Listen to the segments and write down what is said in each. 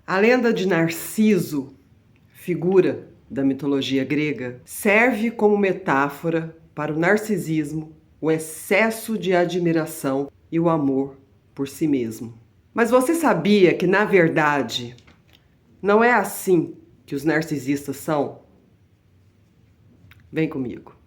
A lenda de Narciso, figura da mitologia grega, serve como metáfora para o narcisismo, o excesso de admiração e o amor por si mesmo. Mas você sabia que, na verdade, não é assim que os narcisistas são? Vem comigo.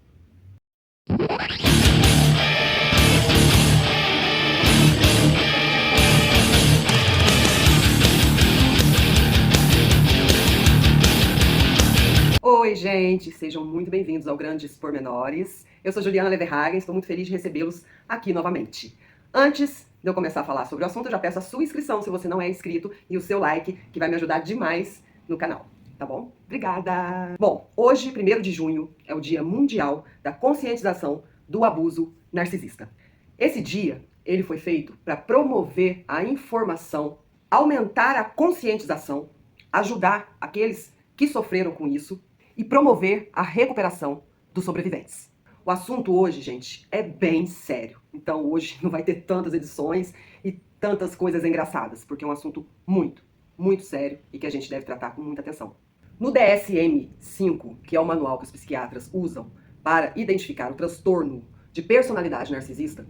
Oi, gente! Sejam muito bem-vindos ao Grandes Pormenores. Eu sou Juliana Lederhagen, estou muito feliz de recebê-los aqui novamente. Antes de eu começar a falar sobre o assunto, eu já peço a sua inscrição se você não é inscrito e o seu like, que vai me ajudar demais no canal, tá bom? Obrigada! Bom, hoje, 1º de junho, é o Dia Mundial da Conscientização do Abuso Narcisista. Esse dia, ele foi feito para promover a informação, aumentar a conscientização, ajudar aqueles que sofreram com isso e promover a recuperação dos sobreviventes. O assunto hoje, gente, é bem sério. Então hoje não vai ter tantas edições e tantas coisas engraçadas, porque é um assunto muito, muito sério e que a gente deve tratar com muita atenção. No DSM-5, que é o manual que os psiquiatras usam para identificar o transtorno de personalidade narcisista,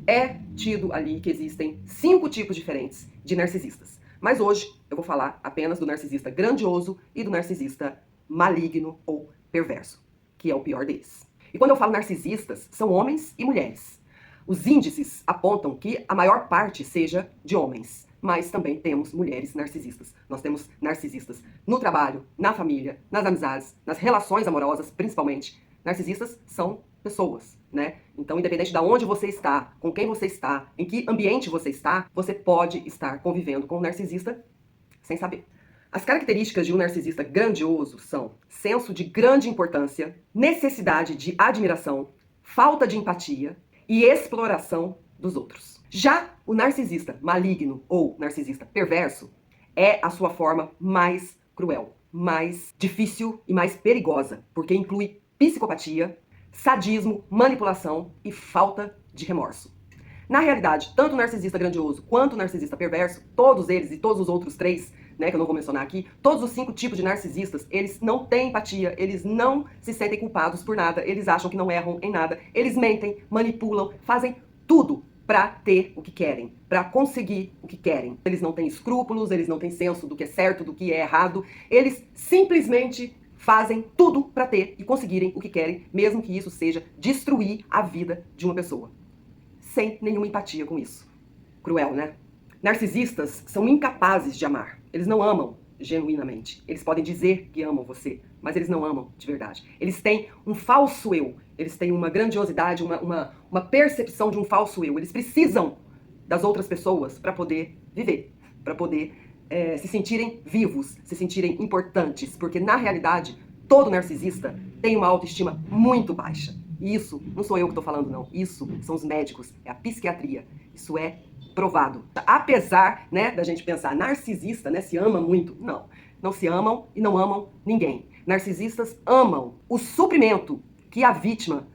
é tido ali que existem 5 tipos diferentes de narcisistas. Mas hoje eu vou falar apenas do narcisista grandioso e do narcisista maligno ou perverso, que é o pior deles. E quando eu falo narcisistas, são homens e mulheres. Os índices apontam que a maior parte seja de homens, mas também temos mulheres narcisistas. Nós temos narcisistas no trabalho, na família, nas amizades, nas relações amorosas, principalmente. Narcisistas são pessoas, né? Então, independente de onde você está, com quem você está, em que ambiente você está, você pode estar convivendo com um narcisista sem saber. As características de um narcisista grandioso são senso de grande importância, necessidade de admiração, falta de empatia e exploração dos outros. Já o narcisista maligno ou narcisista perverso é a sua forma mais cruel, mais difícil e mais perigosa, porque inclui psicopatia, sadismo, manipulação e falta de remorso. Na realidade, tanto o narcisista grandioso quanto o narcisista perverso, todos eles e todos os outros 3, né, que eu não vou mencionar aqui, todos os 5 tipos de narcisistas, eles não têm empatia, eles não se sentem culpados por nada, eles acham que não erram em nada, eles mentem, manipulam, fazem tudo para ter o que querem, para conseguir o que querem. Eles não têm escrúpulos, eles não têm senso do que é certo, do que é errado, eles simplesmente fazem tudo para ter e conseguirem o que querem, mesmo que isso seja destruir a vida de uma pessoa. Sem nenhuma empatia com isso. Cruel, né? Narcisistas são incapazes de amar. Eles não amam genuinamente. Eles podem dizer que amam você, mas eles não amam de verdade. Eles têm um falso eu. Eles têm uma grandiosidade, uma percepção de um falso eu. Eles precisam das outras pessoas para poder viver, para poder se sentirem vivos, se sentirem importantes. Porque, na realidade, todo narcisista tem uma autoestima muito baixa. E isso, não sou eu que estou falando, não. Isso são os médicos, é a psiquiatria. Isso é provado. Apesar, né, da gente pensar, narcisista, né, se ama muito. Não, não se amam e não amam ninguém. Narcisistas amam o suprimento que a vítima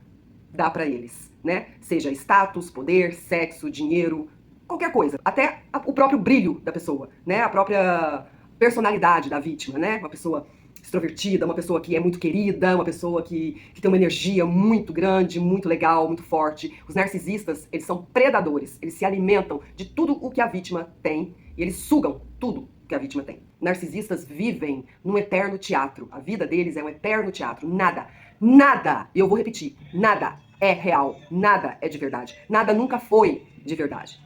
dá para eles, né? Seja status, poder, sexo, dinheiro, qualquer coisa. Até o próprio brilho da pessoa, né? A própria personalidade da vítima, né? Uma pessoa extrovertida, uma pessoa que é muito querida, uma pessoa que tem uma energia muito grande, muito legal, muito forte. Os narcisistas, eles são predadores, eles se alimentam de tudo o que a vítima tem e eles sugam tudo que a vítima tem. Narcisistas vivem num eterno teatro, a vida deles é um eterno teatro, nada, e eu vou repetir, nada é real, nada é de verdade, nada nunca foi de verdade.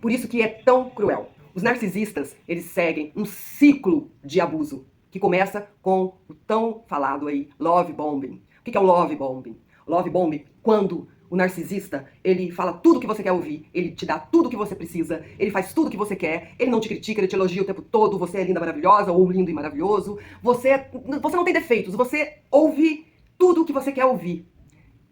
Por isso que é tão cruel. Os narcisistas, eles seguem um ciclo de abuso, que começa com o tão falado aí, love bombing. O que é o love bombing? Love bombing, quando o narcisista, ele fala tudo que você quer ouvir, ele te dá tudo que você precisa, ele faz tudo que você quer, ele não te critica, ele te elogia o tempo todo, você é linda, maravilhosa, ou lindo e maravilhoso, você não tem defeitos, você ouve tudo o que você quer ouvir.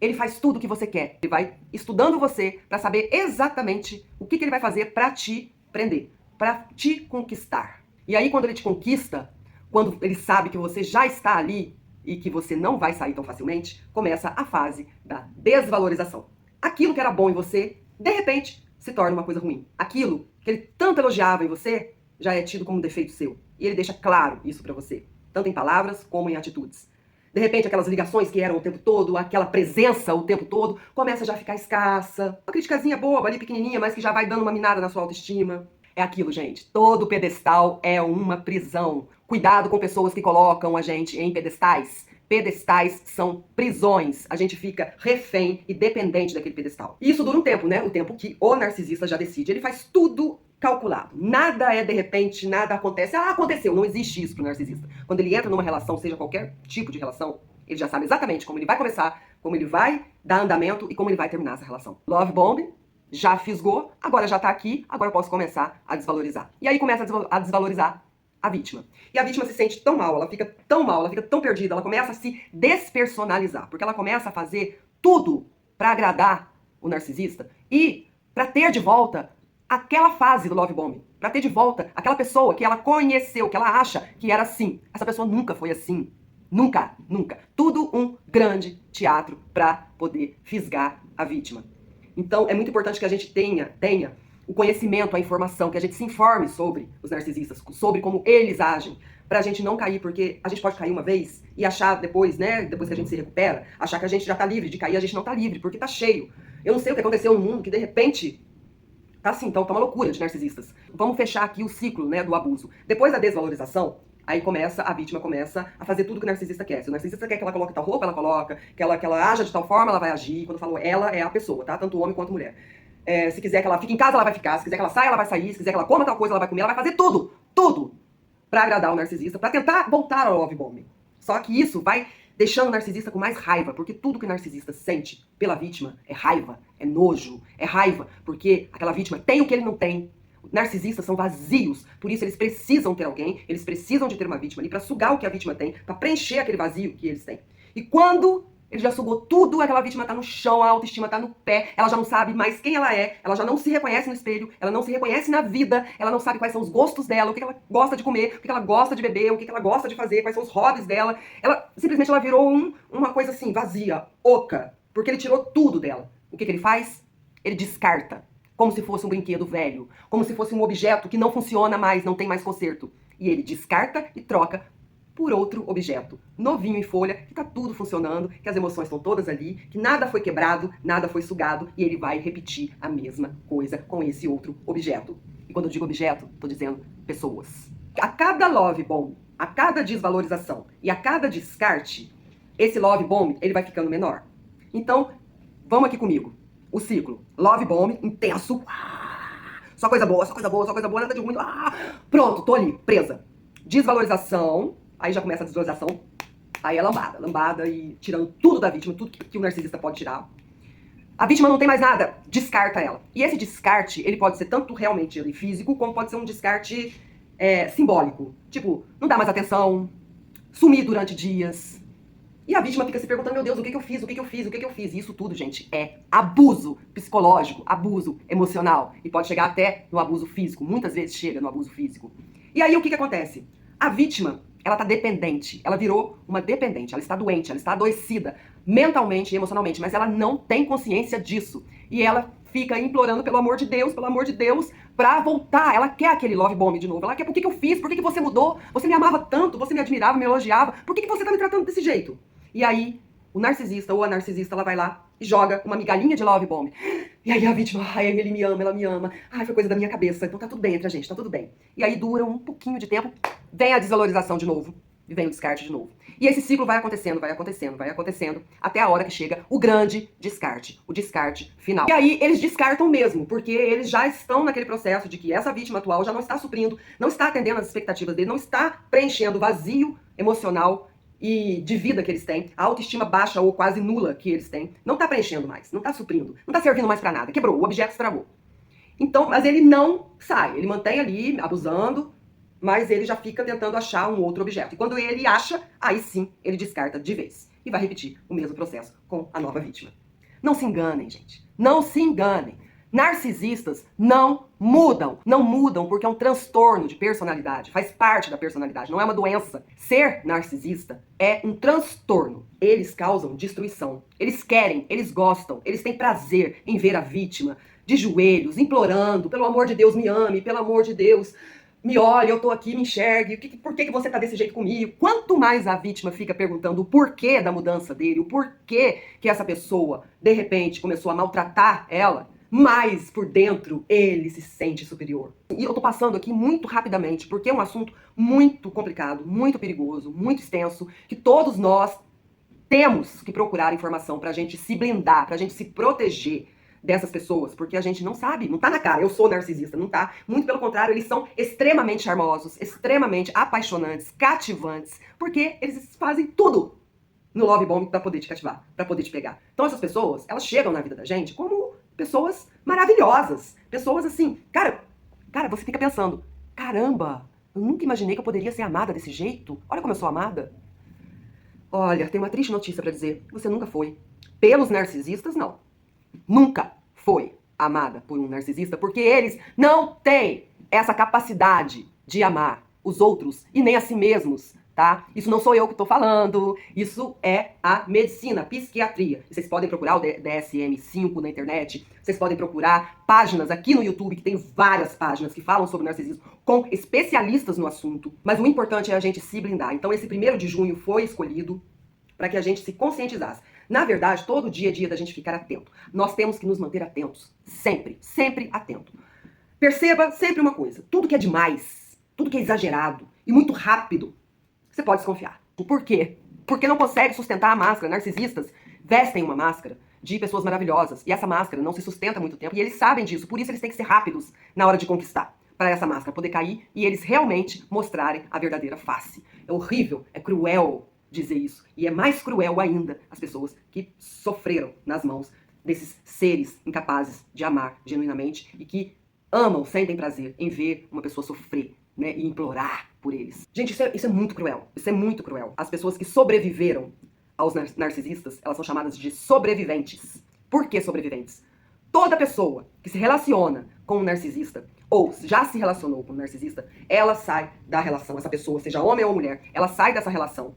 Ele faz tudo o que você quer, ele vai estudando você para saber exatamente o que ele vai fazer para te prender, para te conquistar. E aí, quando ele te conquista, quando ele sabe que você já está ali e que você não vai sair tão facilmente, começa a fase da desvalorização. Aquilo que era bom em você, de repente, se torna uma coisa ruim. Aquilo que ele tanto elogiava em você, já é tido como um defeito seu. E ele deixa claro isso pra você, tanto em palavras como em atitudes. De repente, aquelas ligações que eram o tempo todo, aquela presença o tempo todo, começa já a ficar escassa. Uma criticazinha boba ali, pequenininha, mas que já vai dando uma minada na sua autoestima. É aquilo, gente. Todo pedestal é uma prisão. Cuidado com pessoas que colocam a gente em pedestais. Pedestais são prisões. A gente fica refém e dependente daquele pedestal. E isso dura um tempo, né? O tempo que o narcisista já decide. Ele faz tudo calculado. Nada é de repente, nada acontece. Ah, aconteceu. Não existe isso pro narcisista. Quando ele entra numa relação, seja qualquer tipo de relação, ele já sabe exatamente como ele vai começar, como ele vai dar andamento e como ele vai terminar essa relação. Love bomb, já fisgou, agora já tá aqui, agora eu posso começar a desvalorizar. E aí começa a desvalorizar a vítima. E a vítima se sente tão mal, ela fica tão mal, ela fica tão perdida, ela começa a se despersonalizar, porque ela começa a fazer tudo pra agradar o narcisista e pra ter de volta aquela fase do love bomb, pra ter de volta aquela pessoa que ela conheceu, que ela acha que era assim. Essa pessoa nunca foi assim. Nunca, nunca. Tudo um grande teatro pra poder fisgar a vítima. Então é muito importante que a gente tenha o conhecimento, a informação, que a gente se informe sobre os narcisistas, sobre como eles agem, pra gente não cair, porque a gente pode cair uma vez e achar depois, né, depois que a gente se recupera, achar que a gente já tá livre de cair, a gente não tá livre, porque tá cheio. Eu não sei o que aconteceu no mundo, que de repente tá assim, então tá uma loucura de narcisistas. Vamos fechar aqui o ciclo, né, do abuso. Depois da desvalorização, aí a vítima começa a fazer tudo que o narcisista quer. Se o narcisista quer que ela coloque tal roupa, ela coloca, que ela haja de tal forma, ela vai agir. Quando eu falo ela, é a pessoa, tá? Tanto homem quanto mulher. Se quiser que ela fique em casa, ela vai ficar. Se quiser que ela saia, ela vai sair. Se quiser que ela coma tal coisa, ela vai comer. Ela vai fazer tudo, tudo pra agradar o narcisista, pra tentar voltar ao love bombing. Só que isso vai deixando o narcisista com mais raiva, porque tudo que o narcisista sente pela vítima é raiva, é nojo, é raiva, porque aquela vítima tem o que ele não tem. Narcisistas são vazios, por isso eles precisam ter alguém, eles precisam de ter uma vítima ali pra sugar o que a vítima tem, pra preencher aquele vazio que eles têm. E quando ele já sugou tudo, aquela vítima tá no chão, a autoestima tá no pé, ela já não sabe mais quem ela já não se reconhece no espelho, ela não se reconhece na vida, ela não sabe quais são os gostos dela, o que ela gosta de comer, o que ela gosta de beber, o que ela gosta de fazer, quais são os hobbies dela. Simplesmente ela virou uma coisa assim, vazia, oca, porque ele tirou tudo dela. O que ele faz? Ele descarta, como se fosse um brinquedo velho, como se fosse um objeto que não funciona mais, não tem mais conserto. E ele descarta e troca por outro objeto, novinho em folha, que tá tudo funcionando, que as emoções estão todas ali, que nada foi quebrado, nada foi sugado, e ele vai repetir a mesma coisa com esse outro objeto. E quando eu digo objeto, tô dizendo pessoas. A cada love bomb, a cada desvalorização e a cada descarte, esse love bomb, ele vai ficando menor. Então, vamos aqui comigo. O ciclo. Love bomb, intenso. Só coisa boa, só coisa boa, só coisa boa, nada de ruim. Pronto, tô ali, presa. Desvalorização. Aí já começa a desvalorização, aí é lambada e tirando tudo da vítima, tudo que o narcisista pode tirar. A vítima não tem mais nada, descarta ela. E esse descarte, ele pode ser tanto realmente ali, físico, como pode ser um descarte simbólico. Tipo, não dá mais atenção, sumir durante dias. E a vítima fica se perguntando, meu Deus, o que eu fiz, o que eu fiz, o que eu fiz? E isso tudo, gente, é abuso psicológico, abuso emocional. E pode chegar até no abuso físico, muitas vezes chega no abuso físico. E aí o que acontece? A vítima, ela tá dependente, ela virou uma dependente, ela está doente, ela está adoecida mentalmente e emocionalmente, mas ela não tem consciência disso. E ela fica implorando pelo amor de Deus, pra voltar. Ela quer aquele love bomb de novo. Ela quer, por que eu fiz? Por que você mudou? Você me amava tanto, você me admirava, me elogiava. Por que você tá me tratando desse jeito? E aí, o narcisista ou a narcisista, ela vai lá e joga uma migalhinha de love bomb. E aí a vítima, ai, ele me ama, ela me ama. Ai, foi coisa da minha cabeça. Então tá tudo bem entre a gente, tá tudo bem. E aí dura um pouquinho de tempo, vem a desvalorização de novo. E vem o descarte de novo. E esse ciclo vai acontecendo, até a hora que chega o grande descarte, o descarte final. E aí eles descartam mesmo, porque eles já estão naquele processo de que essa vítima atual já não está suprindo, não está atendendo às expectativas dele, não está preenchendo o vazio emocional e de vida que eles têm, a autoestima baixa ou quase nula que eles têm, não tá preenchendo mais, não tá suprindo, não tá servindo mais pra nada, quebrou, o objeto estragou. Então, mas ele não sai, ele mantém ali, abusando, mas ele já fica tentando achar um outro objeto. E quando ele acha, aí sim, ele descarta de vez. E vai repetir o mesmo processo com a nova vítima. Não se enganem, gente, não se enganem. Narcisistas não mudam porque é um transtorno de personalidade, faz parte da personalidade, não é uma doença. Ser narcisista é um transtorno. Eles causam destruição, eles querem, eles gostam, eles têm prazer em ver a vítima de joelhos, implorando, pelo amor de Deus me ame, pelo amor de Deus, Me olhe, eu tô aqui, me enxergue, por que você tá desse jeito comigo? Quanto mais a vítima fica perguntando o porquê da mudança dele, o porquê que essa pessoa, de repente, começou a maltratar ela, mais por dentro ele se sente superior. E eu tô passando aqui muito rapidamente, porque é um assunto muito complicado, muito perigoso, muito extenso, que todos nós temos que procurar informação pra gente se blindar, pra gente se proteger dessas pessoas, porque a gente não sabe, não tá na cara, eu sou narcisista, não tá. Muito pelo contrário, eles são extremamente charmosos, extremamente apaixonantes, cativantes, porque eles fazem tudo no love bomb pra poder te cativar, pra poder te pegar. Então essas pessoas, elas chegam na vida da gente como pessoas maravilhosas, pessoas assim, cara, você fica pensando, caramba, eu nunca imaginei que eu poderia ser amada desse jeito. Olha como eu sou amada. Olha, tem uma triste notícia pra dizer, você nunca foi. Pelos narcisistas, não. Nunca foi amada por um narcisista, porque eles não têm essa capacidade de amar os outros e nem a si mesmos, tá? Isso não sou eu que tô falando, isso é a medicina, a psiquiatria. Vocês podem procurar o DSM-5 na internet, vocês podem procurar páginas aqui no YouTube, que tem várias páginas que falam sobre narcisismo, com especialistas no assunto. Mas o importante é a gente se blindar. Então esse 1º de junho foi escolhido para que a gente se conscientizasse. Na verdade, todo dia é dia da gente ficar atento. Nós temos que nos manter atentos. Sempre, sempre atento. Perceba sempre uma coisa. Tudo que é demais, tudo que é exagerado e muito rápido, você pode desconfiar. Por quê? Porque não consegue sustentar a máscara. Narcisistas vestem uma máscara de pessoas maravilhosas. E essa máscara não se sustenta há muito tempo. E eles sabem disso. Por isso eles têm que ser rápidos na hora de conquistar. Para essa máscara poder cair e eles realmente mostrarem a verdadeira face. É horrível, é cruel dizer isso. E é mais cruel ainda as pessoas que sofreram nas mãos desses seres incapazes de amar genuinamente e que amam, sentem prazer em ver uma pessoa sofrer, né, e implorar por eles. Gente, isso é muito cruel. Isso é muito cruel. As pessoas que sobreviveram aos narcisistas, elas são chamadas de sobreviventes. Por que sobreviventes? Toda pessoa que se relaciona com um narcisista ou já se relacionou com um narcisista, ela sai da relação, essa pessoa, seja homem ou mulher, ela sai dessa relação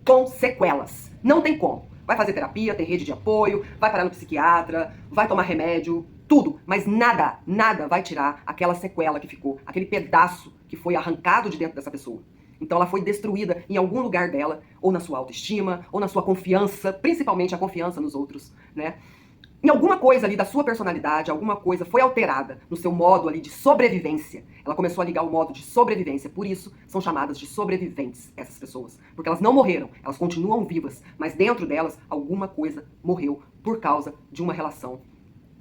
com sequelas. Não tem como. Vai fazer terapia, tem rede de apoio, vai parar no psiquiatra, vai tomar remédio, tudo. Mas nada vai tirar aquela sequela que ficou, aquele pedaço que foi arrancado de dentro dessa pessoa. Então ela foi destruída em algum lugar dela, ou na sua autoestima, ou na sua confiança, principalmente a confiança nos outros, né? Em alguma coisa ali da sua personalidade, alguma coisa foi alterada no seu modo ali de sobrevivência. Ela começou a ligar o modo de sobrevivência. Por isso, são chamadas de sobreviventes, essas pessoas. Porque elas não morreram, elas continuam vivas. Mas dentro delas, alguma coisa morreu por causa de uma relação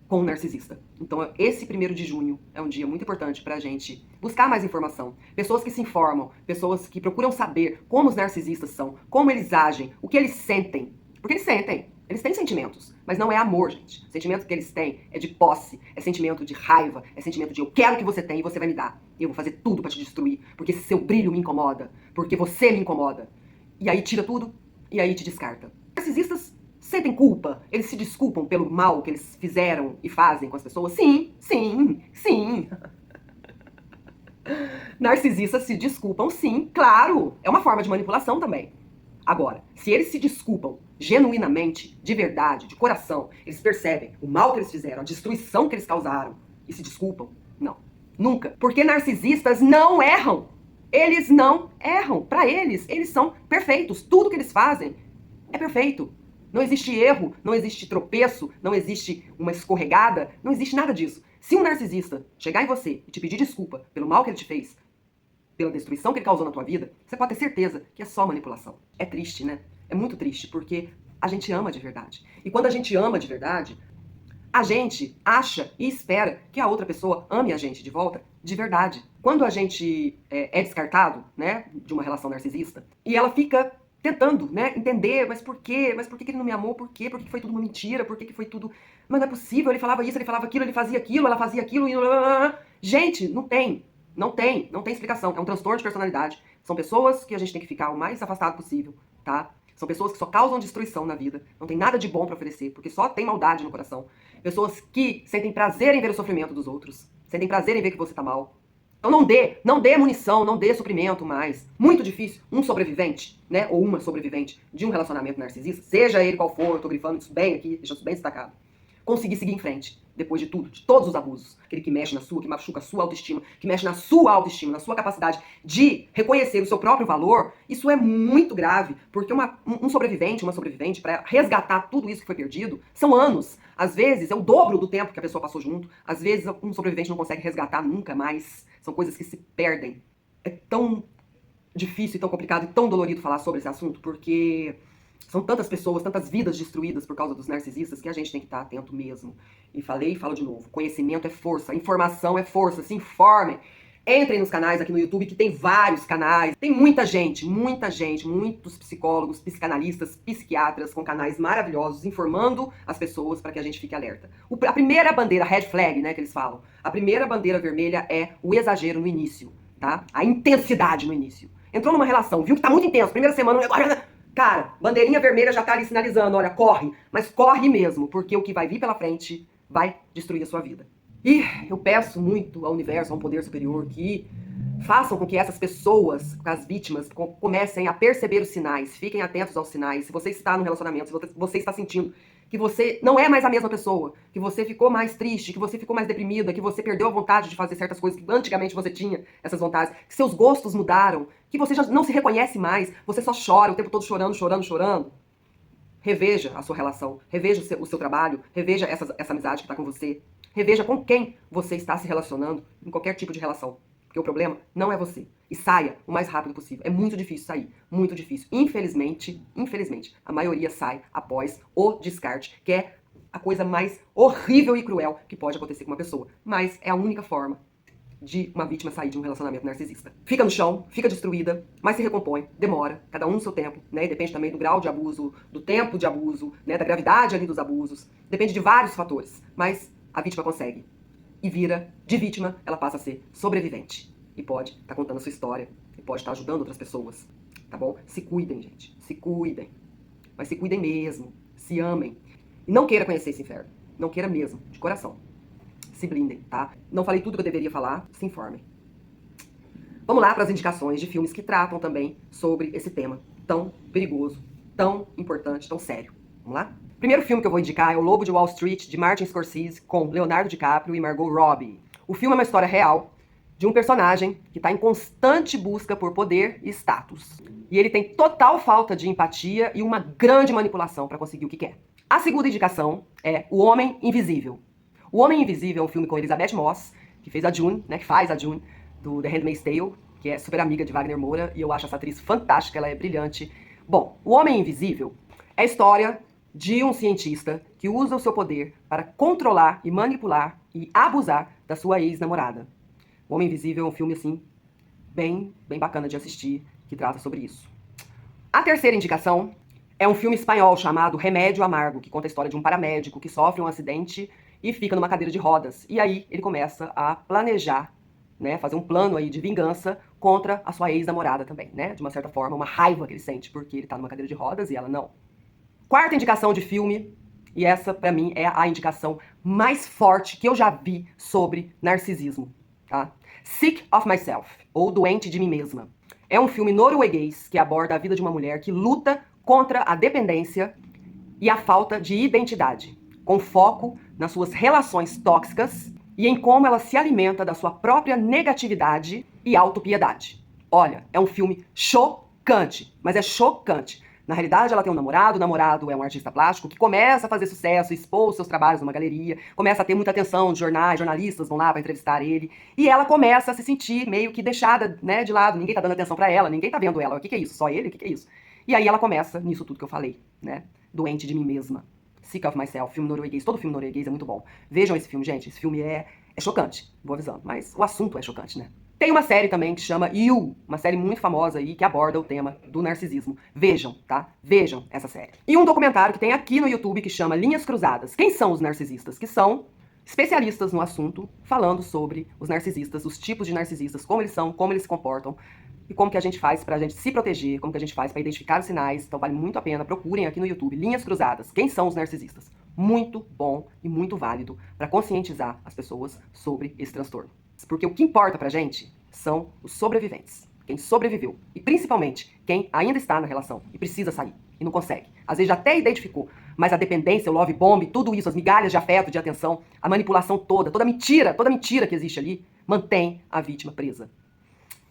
com um narcisista. Então, esse 1º de junho é um dia muito importante pra gente buscar mais informação. Pessoas que se informam, pessoas que procuram saber como os narcisistas são, como eles agem, o que eles sentem. Porque eles sentem. Eles têm sentimentos, mas não é amor, gente. O sentimento que eles têm é de posse, é sentimento de raiva, é sentimento de eu quero que você tenha e você vai me dar. Eu vou fazer tudo pra te destruir, porque esse seu brilho me incomoda, porque você me incomoda. E aí tira tudo, e aí te descarta. Os narcisistas sentem culpa, eles se desculpam pelo mal que eles fizeram e fazem com as pessoas? Sim. Narcisistas se desculpam, sim, claro. É uma forma de manipulação também. Agora, se eles se desculpam genuinamente, de verdade, de coração, eles percebem o mal que eles fizeram, a destruição que eles causaram e se desculpam, não. Nunca. Porque narcisistas não erram. Eles não erram. Para eles são perfeitos. Tudo que eles fazem é perfeito. Não existe erro, não existe tropeço, não existe uma escorregada, não existe nada disso. Se um narcisista chegar em você e te pedir desculpa pelo mal que ele te fez, pela destruição que ele causou na tua vida, você pode ter certeza que é só manipulação. É triste, né? É muito triste, porque a gente ama de verdade. E quando a gente ama de verdade, a gente acha e espera que a outra pessoa ame a gente de volta de verdade. Quando a gente é descartado, né, de uma relação narcisista, e ela fica tentando, né, entender, mas por quê? Mas por que ele não me amou? Por quê? Por que foi tudo uma mentira? Por que foi tudo... Mas não é possível, ele falava isso, ele falava aquilo, ele fazia aquilo, ela fazia aquilo... E... Gente, não tem explicação. É um transtorno de personalidade. São pessoas que a gente tem que ficar o mais afastado possível, tá? São pessoas que só causam destruição na vida. Não tem nada de bom pra oferecer, porque só tem maldade no coração. Pessoas que sentem prazer em ver o sofrimento dos outros. Sentem prazer em ver que você tá mal. Então não dê munição, não dê suprimento mais. Muito difícil um sobrevivente, né, ou uma sobrevivente de um relacionamento narcisista, seja ele qual for, eu tô grifando isso bem aqui, deixando isso bem destacado. conseguir seguir em frente, depois de tudo, de todos os abusos. Aquele que mexe na sua, que machuca a sua autoestima, que mexe na sua autoestima, na sua capacidade de reconhecer o seu próprio valor, isso é muito grave, porque um sobrevivente, uma sobrevivente, para resgatar tudo isso que foi perdido, são anos. Às vezes é o dobro do tempo que a pessoa passou junto, às vezes um sobrevivente não consegue resgatar nunca mais, são coisas que se perdem. É tão difícil e tão complicado e tão dolorido falar sobre esse assunto, porque são tantas pessoas, tantas vidas destruídas por causa dos narcisistas que a gente tem que estar atento mesmo. E falei e falo de novo, conhecimento é força, informação é força, se informem. Entrem nos canais aqui no YouTube, que tem vários canais. Tem muita gente, muitos psicólogos, psicanalistas, psiquiatras com canais maravilhosos informando as pessoas para que a gente fique alerta. A primeira bandeira, red flag, né, que eles falam, a primeira bandeira vermelha é o exagero no início, tá? A intensidade no início. Entrou numa relação, viu que tá muito intenso, primeira semana, cara, bandeirinha vermelha já tá ali sinalizando, olha, corre, mas corre mesmo, porque o que vai vir pela frente vai destruir a sua vida. E eu peço muito ao universo, a um poder superior, que façam com que essas pessoas, as vítimas, comecem a perceber os sinais, fiquem atentos aos sinais. Se você está no relacionamento, se você está sentindo que você não é mais a mesma pessoa, que você ficou mais triste, que você ficou mais deprimida, que você perdeu a vontade de fazer certas coisas que antigamente você tinha essas vontades, que seus gostos mudaram, que você já não se reconhece mais, você só chora o tempo todo chorando. Reveja a sua relação, reveja o seu trabalho, reveja essa amizade que está com você, reveja com quem você está se relacionando em qualquer tipo de relação. Porque o problema não é você. E saia o mais rápido possível. É muito difícil sair, muito difícil. Infelizmente, a maioria sai após o descarte, que é a coisa mais horrível e cruel que pode acontecer com uma pessoa. Mas é a única forma de uma vítima sair de um relacionamento narcisista. Fica no chão, fica destruída, mas se recompõe, demora, cada um no seu tempo, né? E depende também do grau de abuso, do tempo de abuso, né? Da gravidade ali dos abusos. Depende de vários fatores, mas a vítima consegue. E vira, de vítima, ela passa a ser sobrevivente. E pode estar contando a sua história, e pode estar ajudando outras pessoas, tá bom? Se cuidem, gente, se cuidem. Mas se cuidem mesmo, se amem. E não queira conhecer esse inferno, não queira mesmo, de coração. Se blindem, tá? Não falei tudo que eu deveria falar, se informem. Vamos lá para as indicações de filmes que tratam também sobre esse tema tão perigoso, tão importante, tão sério. Vamos lá? Primeiro filme que eu vou indicar é O Lobo de Wall Street, de Martin Scorsese, com Leonardo DiCaprio e Margot Robbie. O filme é uma história real de um personagem que está em constante busca por poder e status. E ele tem total falta de empatia e uma grande manipulação para conseguir o que quer. A segunda indicação é O Homem Invisível. O Homem Invisível é um filme com Elizabeth Moss, que fez a June, né, que faz a June, do The Handmaid's Tale, que é super amiga de Wagner Moura, e eu acho essa atriz fantástica, ela é brilhante. Bom, O Homem Invisível é a história de um cientista que usa o seu poder para controlar e manipular e abusar da sua ex-namorada. O Homem Invisível é um filme, assim, bem bacana de assistir, que trata sobre isso. A terceira indicação é um filme espanhol chamado Remédio Amargo, que conta a história de um paramédico que sofre um acidente e fica numa cadeira de rodas. E aí ele começa a planejar, né, fazer um plano aí de vingança contra a sua ex-namorada também, né? De uma certa forma, uma raiva que ele sente porque ele tá numa cadeira de rodas e ela não. Quarta indicação de filme, e essa pra mim é a indicação mais forte que eu já vi sobre narcisismo, tá? Sick of Myself, ou Doente de Mim Mesma. É um filme norueguês que aborda a vida de uma mulher que luta contra a dependência e a falta de identidade, com foco nas suas relações tóxicas e em como ela se alimenta da sua própria negatividade e autopiedade. Olha, é um filme chocante, mas é chocante. Na realidade, ela tem um namorado, o namorado é um artista plástico que começa a fazer sucesso, expor os seus trabalhos numa galeria, começa a ter muita atenção de jornais, jornalistas vão lá para entrevistar ele, e ela começa a se sentir meio que deixada, né, de lado, ninguém tá dando atenção para ela, ninguém tá vendo ela, o que é isso? Só ele? O que é isso? E aí ela começa nisso tudo que eu falei, né, Doente de Mim Mesma. Sick of Myself, filme norueguês, todo filme norueguês é muito bom. Vejam esse filme, gente, esse filme é chocante, vou avisando, mas o assunto é chocante, né? Tem uma série também que chama You, uma série muito famosa aí que aborda o tema do narcisismo. Vejam, tá? Vejam essa série. E um documentário que tem aqui no YouTube que chama Linhas Cruzadas. Quem são os narcisistas? Que são especialistas no assunto, falando sobre os narcisistas, os tipos de narcisistas, como eles são, como eles se comportam, e como que a gente faz pra gente se proteger, como que a gente faz pra identificar os sinais. Então vale muito a pena, procurem aqui no YouTube, Linhas Cruzadas, quem são os narcisistas. Muito bom e muito válido pra conscientizar as pessoas sobre esse transtorno. Porque o que importa pra gente são os sobreviventes, quem sobreviveu. E principalmente, quem ainda está na relação e precisa sair e não consegue. Às vezes já até identificou, Mas a dependência, o love bomb, tudo isso, as migalhas de afeto, de atenção, a manipulação toda mentira que existe ali, mantém a vítima presa.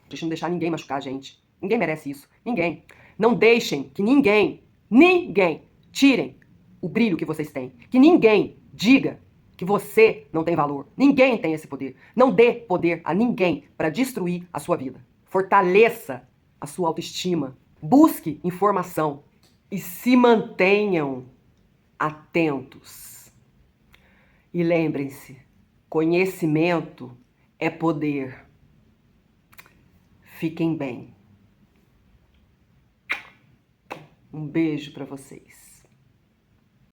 A gente não deixar ninguém machucar a gente. Ninguém merece isso. Ninguém. Não deixem que ninguém tirem o brilho que vocês têm. Que ninguém diga que você não tem valor. Ninguém tem esse poder. Não dê poder a ninguém para destruir a sua vida. Fortaleça a sua autoestima. Busque informação e se mantenham atentos. E lembrem-se, conhecimento é poder. Fiquem bem. Um beijo para vocês.